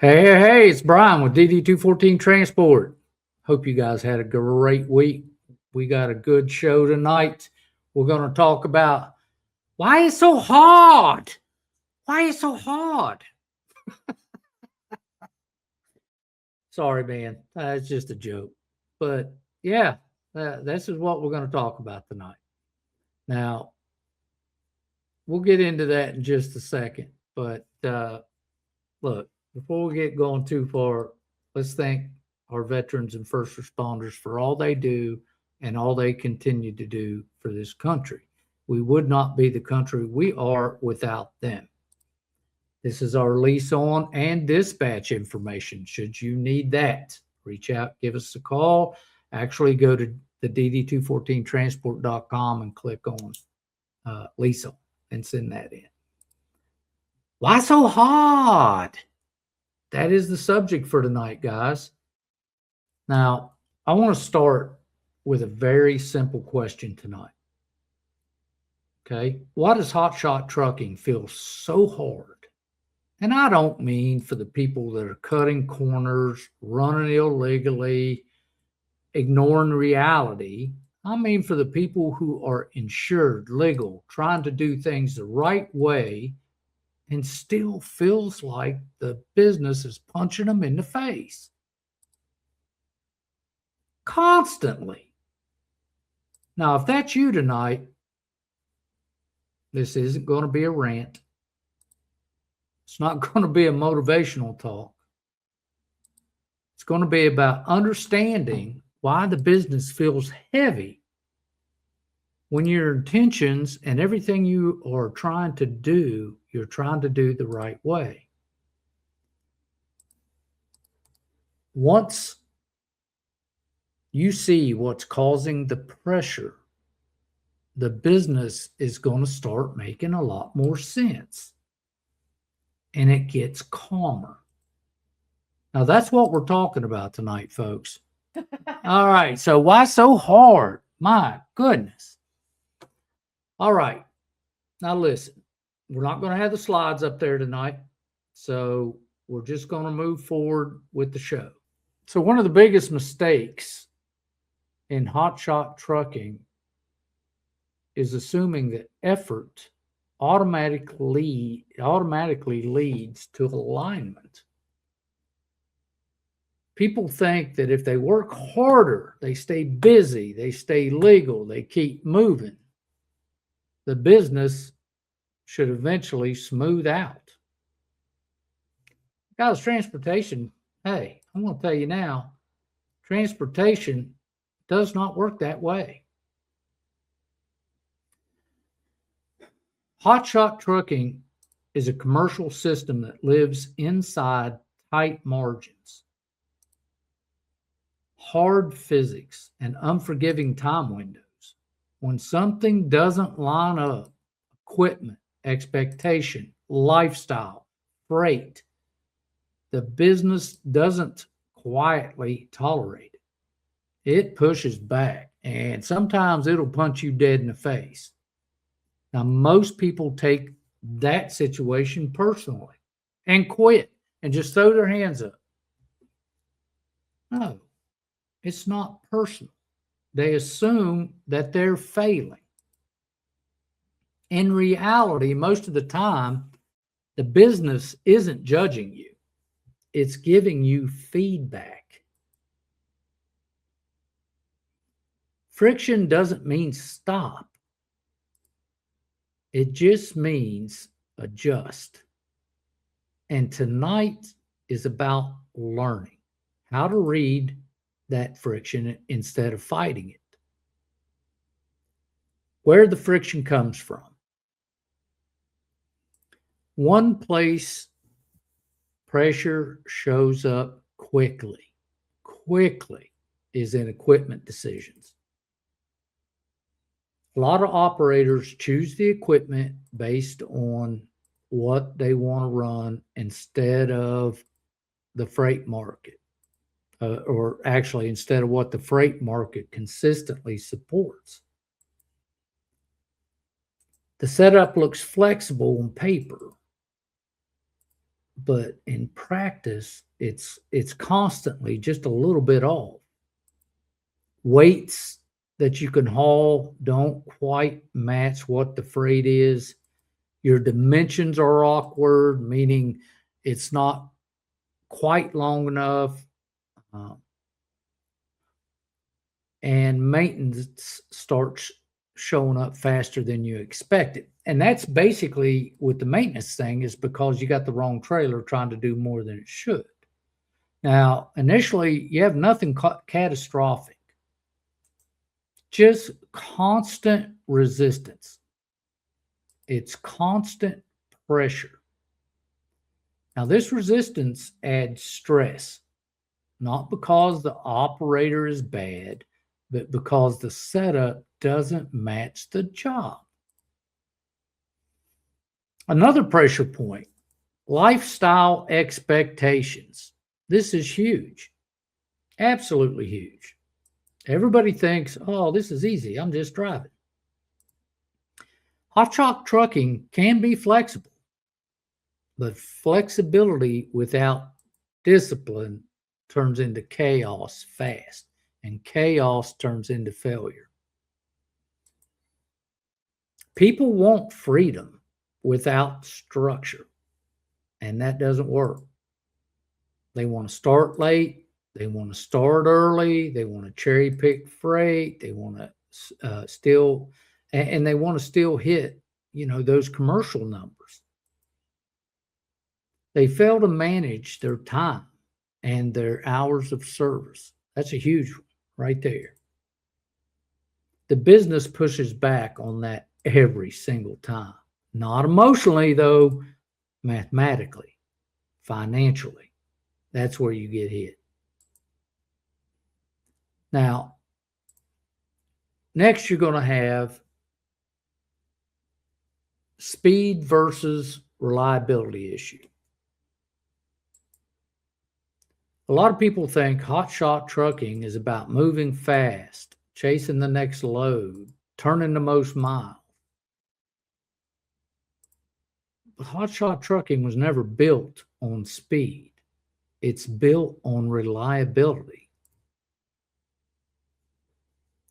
Hey, it's Bryan with DD214 Transport. Hope you guys had a great week. We got a good show tonight. We're going to talk about why it's so hard. Why it's so hard. Sorry, man. It's just a joke. But yeah, this is what we're going to talk about tonight. Now, we'll get into that in just a second. But look, before we get going too far, let's thank our veterans and first responders for all they do and all they continue to do for this country. We would not be the country we are without them. This is our lease on and dispatch information. Should you need that, reach out, give us a call. Actually, go to the dd214transport.com and click on lease on and send that in. Why so hard? That is the subject for tonight, guys. Now, I want to start with a very simple question tonight. Okay, why does Hotshot trucking feel so hard? And I don't mean for the people that are cutting corners, running illegally, ignoring reality. I mean for the people who are insured, legal, trying to do things the right way, and still feels like the business is punching them in the face. Constantly. Now, if that's you tonight, this isn't going to be a rant. It's not going to be a motivational talk. It's going to be about understanding why the business feels heavy when your intentions and everything you are trying to do, you're trying to do the right way. Once you see what's causing the pressure, the business is going to start making a lot more sense and it gets calmer. Now, that's what we're talking about tonight, folks. All right. So why so hard? My goodness. All right. Now, listen, we're not going to have the slides up there tonight. So we're just going to move forward with the show. So one of the biggest mistakes in hotshot trucking is assuming that effort automatically leads to alignment. People think that if they work harder, they stay busy, they stay legal, they keep moving, the business should eventually smooth out. Guys, transportation, hey, I'm going to tell you now, transportation does not work that way. Hotshot trucking is a commercial system that lives inside tight margins, hard physics, and unforgiving time windows. When something doesn't line up, equipment, expectation, lifestyle, freight, the business doesn't quietly tolerate it. It pushes back, and sometimes it'll punch you dead in the face. Now, most people take that situation personally and quit and just throw their hands up. No, it's not personal. They assume that they're failing. In reality, most of the time, the business isn't judging you. It's giving you feedback. Friction doesn't mean stop. It just means adjust. And tonight is about learning how to read that friction instead of fighting it. Where the friction comes from. One place pressure shows up quickly is in equipment decisions. A lot of operators choose the equipment based on what they want to run instead of the freight market, or actually instead of what the freight market consistently supports. The setup looks flexible on paper, but in practice, it's constantly just a little bit off. Weights that you can haul don't quite match what the freight is. Your dimensions are awkward, meaning it's not quite long enough. Uh, and maintenance starts showing up faster than you expected. And that's basically with the maintenance thing, is because you got the wrong trailer trying to do more than it should. Now, initially, you have nothing catastrophic, just constant resistance. It's constant pressure. Now, this resistance adds stress, not because the operator is bad, but because the setup doesn't match the job. Another pressure point, lifestyle expectations. This is huge, absolutely huge. Everybody thinks, oh, this is easy, I'm just driving. Hotshot trucking can be flexible, but flexibility without discipline turns into chaos fast, and chaos turns into failure. People want freedom without structure, and that doesn't work. They want to start late, they want to start early, they want to cherry pick freight, they want to still, and they want to still hit, those commercial numbers. They fail to manage their time and their hours of service. That's a huge one right there. The business pushes back on that every single time. Not emotionally, though, mathematically, financially. That's where you get hit. Now, next you're going to have speed versus reliability issue. A lot of people think hotshot trucking is about moving fast, chasing the next load, turning the most miles. But hotshot trucking was never built on speed. It's built on reliability.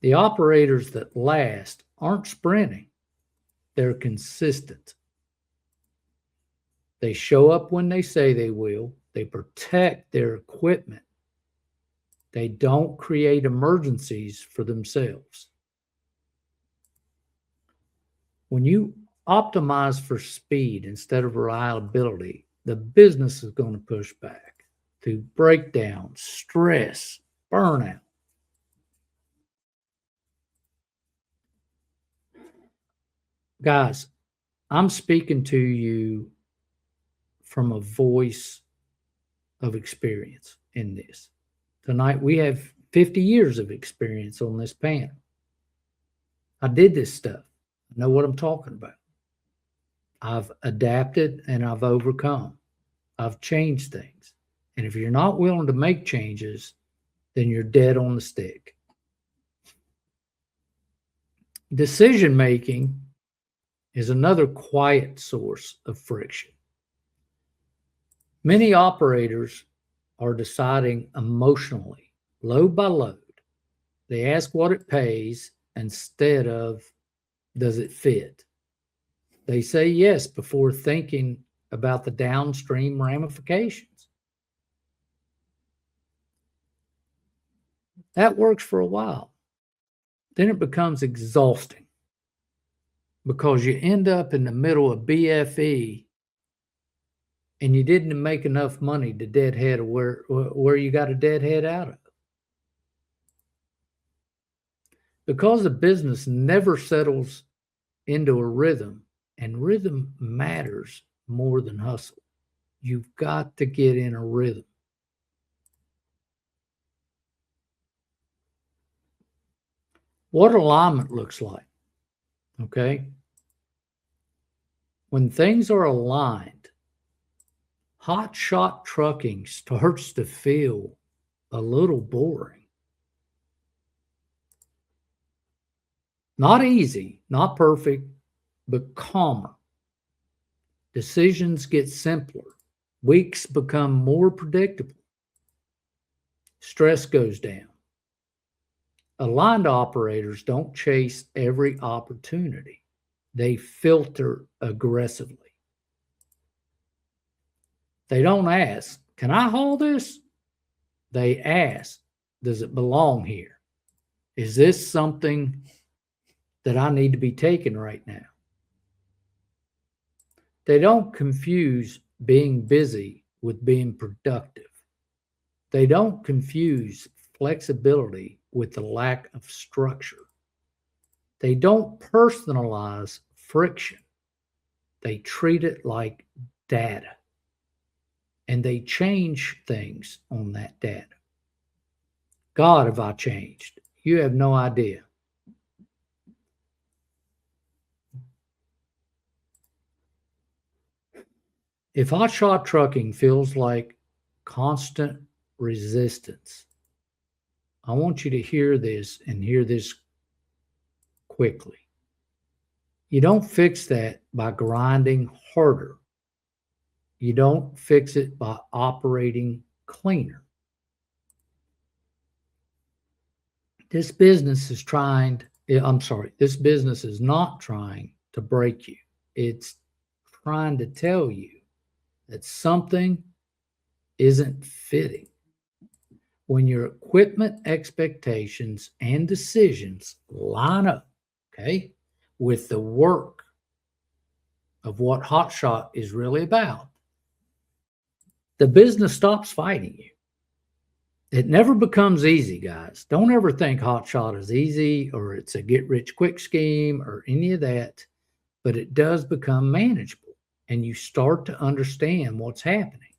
The operators that last aren't sprinting. They're consistent. They show up when they say they will. They protect their equipment. They don't create emergencies for themselves. When you optimize for speed instead of reliability, the business is going to push back through breakdown, stress, burnout. Guys, I'm speaking to you from a voice of experience in this. Tonight, we have 50 years of experience on this panel. I did this stuff. I know what I'm talking about. I've adapted and I've overcome. I've changed things. And if you're not willing to make changes, then you're dead on the stick. Decision making is another quiet source of friction. Many operators are deciding emotionally, load by load. They ask what it pays instead of does it fit. They say yes before thinking about the downstream ramifications. That works for a while. Then it becomes exhausting because you end up in the middle of BFE and you didn't make enough money to deadhead where you got a deadhead out of. Because the business never settles into a rhythm, and rhythm matters more than hustle. You've got to get in a rhythm. What alignment looks like, okay? When things are aligned, hotshot trucking starts to feel a little boring. Not easy, not perfect, but calmer. Decisions get simpler. Weeks become more predictable. Stress goes down. Aligned operators don't chase every opportunity. They filter aggressively. They don't ask, can I haul this? They ask, does it belong here? Is this something that I need to be taking right now? They don't confuse being busy with being productive. They don't confuse flexibility with the lack of structure. They don't personalize friction. They treat it like data. And they change things on that data. God, have I changed? You have no idea. If hotshot trucking feels like constant resistance, I want you to hear this and hear this quickly. You don't fix that by grinding harder. You don't fix it by operating cleaner. This business is this business is not trying to break you. It's trying to tell you that something isn't fitting. When your equipment expectations and decisions line up, okay, with the work of what Hotshot is really about, the business stops fighting you. It never becomes easy, guys. Don't ever think Hotshot is easy or it's a get-rich-quick scheme or any of that, but it does become manageable and you start to understand what's happening.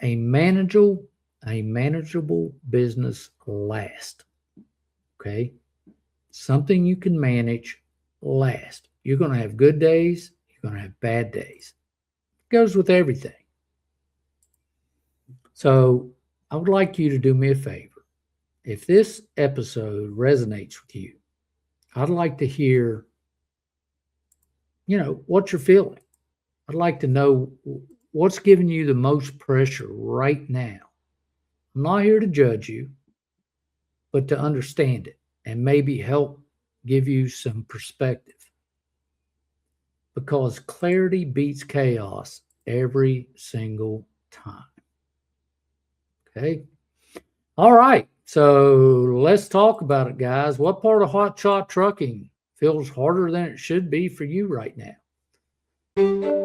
A manageable business lasts, okay? Something you can manage lasts. You're going to have good days. You're going to have bad days. It goes with everything. So I would like you to do me a favor. If this episode resonates with you, I'd like to hear, what you're feeling. I'd like to know what's giving you the most pressure right now. I'm not here to judge you, but to understand it and maybe help give you some perspective. Because clarity beats chaos every single time. Okay? All right. So let's talk about it, guys. What part of hotshot trucking feels harder than it should be for you right now?